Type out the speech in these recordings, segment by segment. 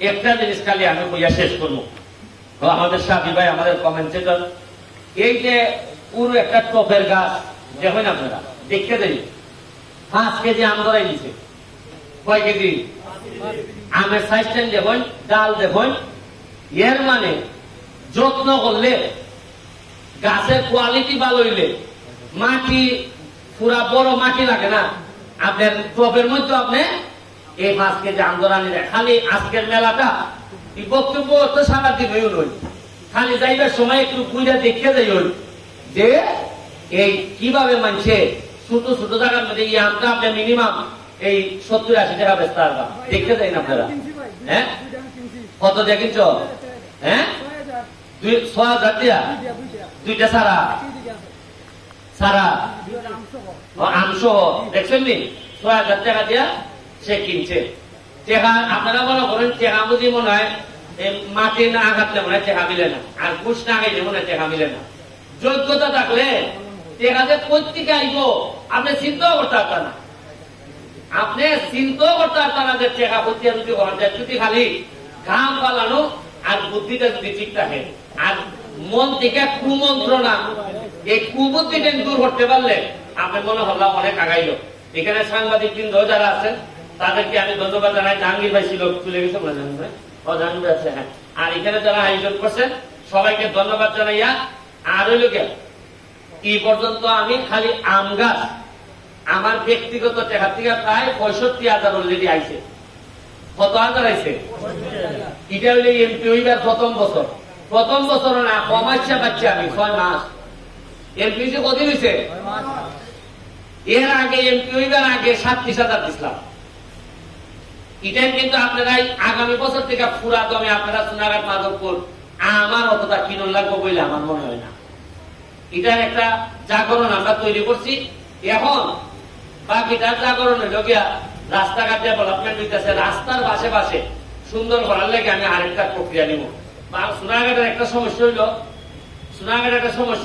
একটা জিনিস খালি আমি কইয়া শেষ করবো। আমাদের সাথী ভাই, আমাদের কমেন্টেটর, এই যে পুরো একটা টপের গাছ দেখেন আপনারা, দেখতে দেই 5 কেজি আম ধরাই দিছে। কয় কেজি আমের সাইজটা দেখুন, ডাল দেখুন। এর মানে যত্ন করলে, গাছের কোয়ালিটি ভালো হইলে, মাটি পুরা বড় মাটি লাগে না, আপনার টপের মধ্যে আপনি এই 5 কেজি আম ধরানি যায়। খালি আজকের মেলাটা এই বক্তব্য তো সারাদিন হইল নই, খালি যাইবার সময় একটু বুঝা দেখে যাই হইল যে এই কিভাবে মানছে ছোট ছোট জায়গার মধ্যে এই আমটা আপনি মিনিমাম এই 70-80 টাকা বেচতে পারবা। দেখতে যাই না আপনারা? হ্যাঁ, কত দিয়ে কিনছ? হ্যাঁ, 6,000 দিয়া দুইটা সারা সারা আমসহ দেখছেন নি? 6,000 টাকা দিয়া সে কিনছে। টেকা আপনারা মনে করেন টেকা বুঝি মনে হয় মাটি না আঘাতলে মনে হয় টেকা মিলে না, আর ঘুষ না খাইলে মনে হয় টেকা মিলে না। যোগ্যতা থাকলে টেকা যে প্রত্যেকে আইব আপনি চিন্তাও করতে পারতেন না, আপনি চিন্তাও করতে পারতেন না যে টেকা প্রত্যেক যদি হওয়ার যায়, যদি খালি ঘাম পালানো আর বুদ্ধিটা যদি ঠিক থাকে আর মন থেকে কুমন্ত্রণা, এই কুবুদ্ধিটা দূর করতে পারলে আপনি মনে হল্লা অনেক আগাইল। এখানে সাংবাদিক বৃন্দ যারা আছেন তাদেরকে আমি ধন্যবাদ জানাই। জাহাঙ্গীর ভাই ছিল, চলে গেছে না জাহাঙ্গীর ভাই? জাহাঙ্গীর আছে, হ্যাঁ। আর এখানে যারা আয়োজন করছেন সবাইকে ধন্যবাদ জানাইয়া, আর হইল কে এই পর্যন্ত আমি খালি আম গাছ আমার ব্যক্তিগত টাকা থেকে প্রায় 65,000 অলরেডি আইছে। কত হাজার আইছে? এটা হইলে এমপি হইবার প্রথম বছর না কমাইছে পাচ্ছি আমি 6 মাস। এমপি যে কদিন হয়েছে? এর আগে এমপি হইবার আগে 37,000 দিছিলাম। এটাই কিন্তু আপনারা আগামী বছর থেকে পুরা দমে আপনারা সোনাঘাট মাধবপুর আমার অতটা কিনুন লাগবো বলে আমার মনে হয় না। এটার একটা জাগরণ আমরা তৈরি করছি। এখন বাকিটার জাগরণ হইল গিয়া রাস্তাঘাট ডেভেলপমেন্ট হইতেছে, রাস্তার পাশে পাশে সুন্দর করার লাগে আমি আরেকটা প্রক্রিয়া নিব। সোনাঘাটের একটা সমস্যা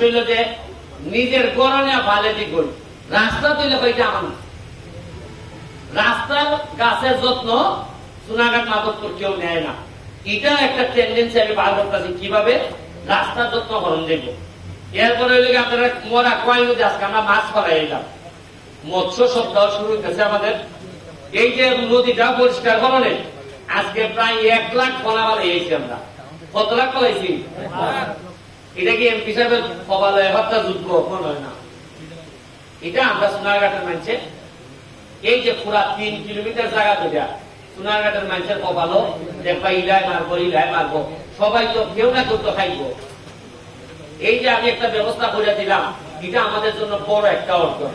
হইল যে নিজের গরণে ভালে দিক করি, রাস্তা তৈরি কইটা আমার না। রাস্তার গাছের যত্ন সোনাঘাট মাধবপুর কেউ নেয় না। এটা একটা টেন্ডেন্সি আমি বার করতেছি, কিভাবে রাস্তার যত্ন গ্রহণ দেব। এরপরে হইলে আপনারা মরা কয় নদী আজকে আমরা মাছ ফলাই এলাম, মৎস্য সপ্তাহ শুরু হইতেছে আমাদের। এই যে নদীটা পরিষ্কার করণে আজকে প্রায় 1 লাখ ফলা ফলাইছি আমরা। কত লাখ ফলাইছি? এটা কি এমপি সাহেবের ফবালয় হত্যা যুদ্ধ? মনে হয় না। এটা আমরা সোনারঘাটের মানছে এই যে পুরা 3 কিলোমিটার জায়গা যেটা সোনারঘাটের মানুষের কপালও দেখবা ইলাই মারবো, সবাই তো কেউ না কেউ তো খাইব। এই যে আমি একটা ব্যবস্থা করে দিলাম, এটা আমাদের জন্য বড় একটা অর্জন।